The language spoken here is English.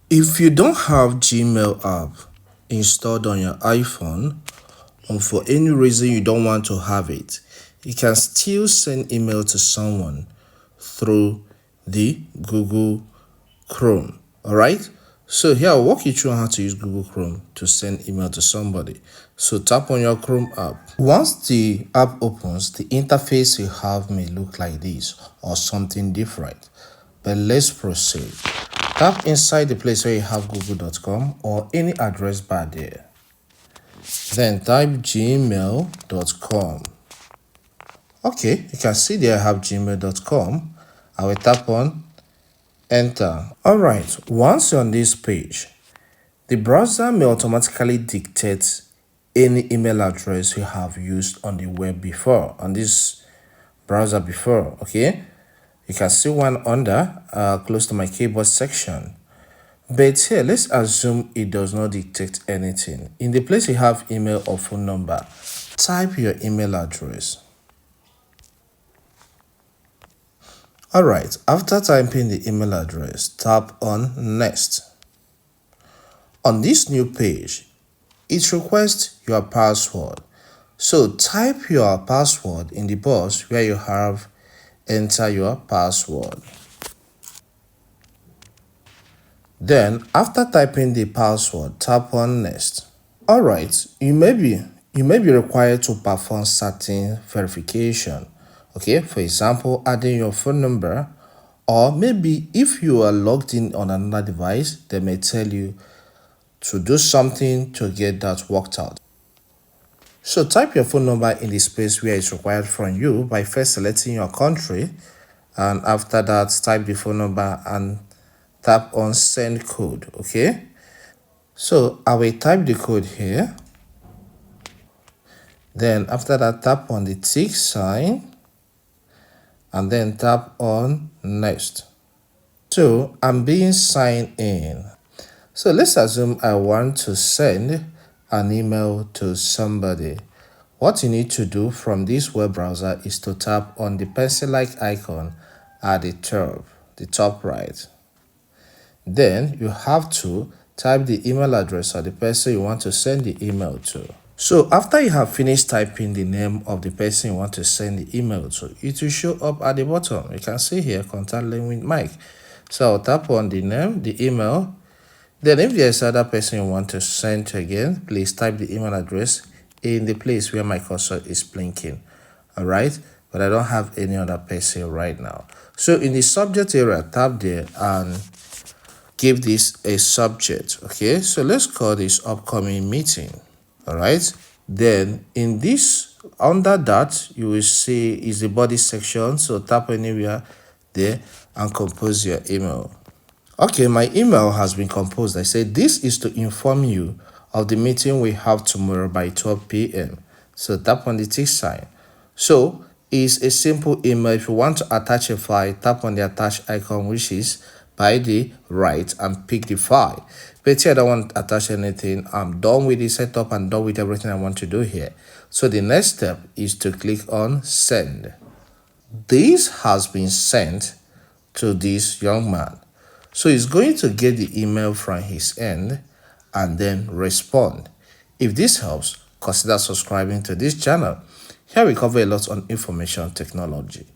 If you don't have Gmail app installed on your iPhone, or for any reason you don't want to have it, you can still send email to someone through the Google Chrome. Alright, so here I'll walk you through how to use Google Chrome to send email to somebody. So tap on your Chrome app. Once the app opens, the interface you have may look like this or something different, but let's proceed. Tap inside the place where you have google.com or any address bar there. Then type gmail.com. Okay, you can see there I have gmail.com. I will tap on enter. Alright, once you're on this page, the browser may automatically dictate any email address you have used on the web before, on this browser before. Okay, you can see one under close to my keyboard section. But here, let's assume it does not dictate anything. In the place you have email or phone number, type your email address. Alright, after typing the email address, tap on next. On this new page, it requests your password. So type your password in the box where you have enter your password. Then after typing the password, tap on next. Alright, you may be required to perform certain verification. Okay, for example, adding your phone number, or maybe if you are logged in on another device, they may tell you to do something to get that worked out. So type your phone number in the space where it's required from you by first selecting your country, and after that type the phone number and tap on send code. Okay, so I will type the code here. Then after that, tap on the tick sign and then tap on next. So I'm being signed in. So let's assume I want to send an email to somebody. What you need to do from this web browser is to tap on the pencil-like icon at the top right. Then you have to type the email address of the person you want to send the email to. So after you have finished typing the name of the person you want to send the email to, it will show up at the bottom. You can see here, contact link with Mike. So I'll tap on the name, the email. Then if there's other person you want to send to again, please type the email address in the place where my cursor is blinking. Alright, but I don't have any other person right now. So in the subject area, tap there and give this a subject. Okay, so let's call this upcoming meeting. Alright, then in this, under that, you will see is the body section. So tap anywhere there and compose your email. Okay, my email has been composed. I said this is to inform you of the meeting we have tomorrow by 12 p.m. So tap on the tick sign. So it's a simple email. If you want to attach a file, tap on the attach icon, which is by the right, and pick the file. But here I don't want to attach anything. I'm done with the setup and done with everything I want to do here. So the next step is to click on send. This has been sent to this young man. So he's going to get the email from his end and then respond. If this helps, consider subscribing to this channel. Here we cover a lot on information technology.